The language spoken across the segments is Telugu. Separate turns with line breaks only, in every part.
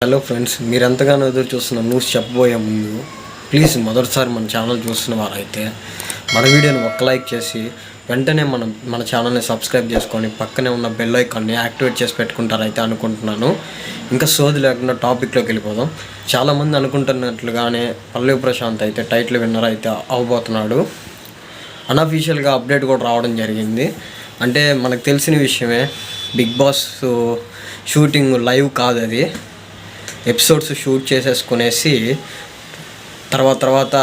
హలో ఫ్రెండ్స్, మీరు ఎంతగానో ఎదురు చూస్తున్న న్యూస్ చెప్పబోయే ముందు ప్లీజ్ మొదటిసారి మన ఛానల్ చూస్తున్న వారైతే మన వీడియోని ఒక్క లైక్ చేసి వెంటనే మన ఛానల్ని సబ్స్క్రైబ్ చేసుకొని పక్కనే ఉన్న బెల్ ఐకాన్ని యాక్టివేట్ చేసి పెట్టుకుంటారైతే అనుకుంటున్నాను. ఇంకా సోది లేకుండా టాపిక్లోకి వెళ్ళిపోదాం. చాలామంది అనుకుంటున్నట్లుగానే పల్లవి ప్రశాంత్ అయితే టైటిల్ విన్నర్ అయితే అవబోతున్నాడు. అన్అఫీషియల్గా అప్డేట్ కూడా రావడం జరిగింది. అంటే మనకు తెలిసిన విషయమే, బిగ్ బాస్ షూటింగ్ లైవ్ కాదు, అది ఎపిసోడ్స్ షూట్ చేసేసుకునేసి తర్వాత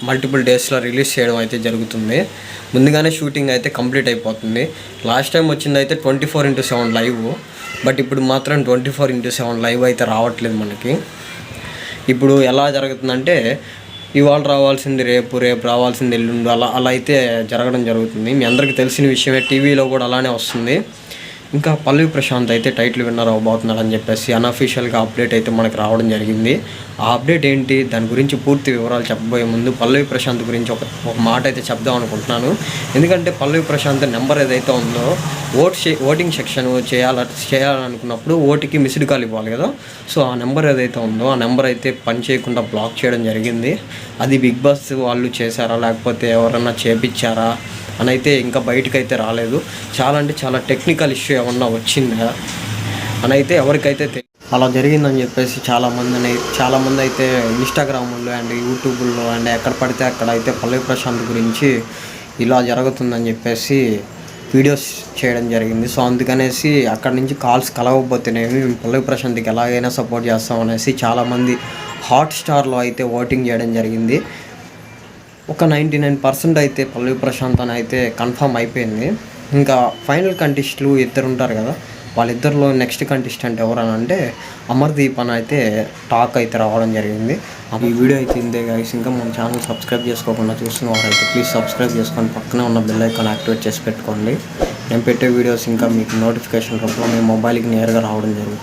మల్టిపుల్ డేస్లో రిలీజ్ చేయడం అయితే జరుగుతుంది. ముందుగానే షూటింగ్ అయితే కంప్లీట్ అయిపోతుంది. లాస్ట్ టైం వచ్చింది అయితే 24/7 లైవ్, బట్ ఇప్పుడు మాత్రం 24/7 లైవ్ అయితే రావట్లేదు మనకి. ఇప్పుడు ఎలా జరుగుతుందంటే ఇవాళ రావాల్సింది రేపు రావాల్సింది ఎల్లుండి, అలా అయితే జరగడం జరుగుతుంది. మీ అందరికీ తెలిసిన విషయమే, టీవీలో కూడా అలానే వస్తుంది. ఇంకా పల్లవి ప్రశాంత్ అయితే టైటిల్ విన్నర్ అవ్వబోతున్నాడని చెప్పేసి అన్అఫీషియల్గా అప్డేట్ అయితే మనకు రావడం జరిగింది. ఆ అప్డేట్ ఏంటి, దాని గురించి పూర్తి వివరాలు చెప్పబోయే ముందు పల్లవి ప్రశాంత్ గురించి ఒక మాట అయితే చెప్దాం అనుకుంటున్నాను. ఎందుకంటే పల్లవి ప్రశాంత్ నెంబర్ ఏదైతే ఉందో ఓటింగ్ సెక్షన్ చేయాలనుకున్నప్పుడు ఓటుకి మిస్డ్ కాల్ ఇవ్వాలి కదా. సో ఆ నెంబర్ ఏదైతే ఉందో ఆ నెంబర్ అయితే పని చేయకుండా బ్లాక్ చేయడం జరిగింది. అది బిగ్ బాస్ వాళ్ళు చేశారా లేకపోతే ఎవరన్నా చేపించారా అని అయితే ఇంకా బయటకు అయితే రాలేదు. చాలా టెక్నికల్ ఇష్యూ ఏమన్నా వచ్చిందా అని అయితే ఎవరికైతే అలా జరిగిందని చెప్పేసి చాలామంది అయితే ఇన్స్టాగ్రాముల్లో అండ్ యూట్యూబ్లో అండ్ ఎక్కడ పడితే అక్కడ అయితే పల్లవి ప్రశాంత్ గురించి ఇలా జరుగుతుందని చెప్పేసి వీడియోస్ చేయడం జరిగింది. సో అందుకనేసి అక్కడి నుంచి కాల్స్ కలవకపోతేనేమి మేము పల్లవి ప్రశాంత్కి ఎలాగైనా సపోర్ట్ చేస్తామనేసి చాలామంది హాట్స్టార్లో అయితే ఓటింగ్ చేయడం జరిగింది. ఒక 99% అయితే పల్లవి ప్రశాంత్ అని అయితే కన్ఫర్మ్ అయిపోయింది. ఇంకా ఫైనల్ కంటెస్టులు ఇద్దరు ఉంటారు కదా, వాళ్ళిద్దరిలో నెక్స్ట్ కంటెస్టెంట్ ఎవరని అంటే అమర్దీప్ అని అయితే టాక్ అయితే రావడం జరిగింది. ఈ వీడియో అయితే ఇంతే గైస్. ఇంకా మన ఛానల్ సబ్స్క్రైబ్ చేసుకోకుండా చూస్తున్న వారైతే ప్లీజ్ సబ్స్క్రైబ్ చేసుకొని పక్కనే ఉన్న బెల్ ఐకాన్ యాక్టివేట్ చేసి పెట్టుకోండి. నేను పెట్టే వీడియోస్ ఇంకా మీకు నోటిఫికేషన్ రూపంలో మీ మొబైల్కి నేరుగా రావడం జరుగుతుంది.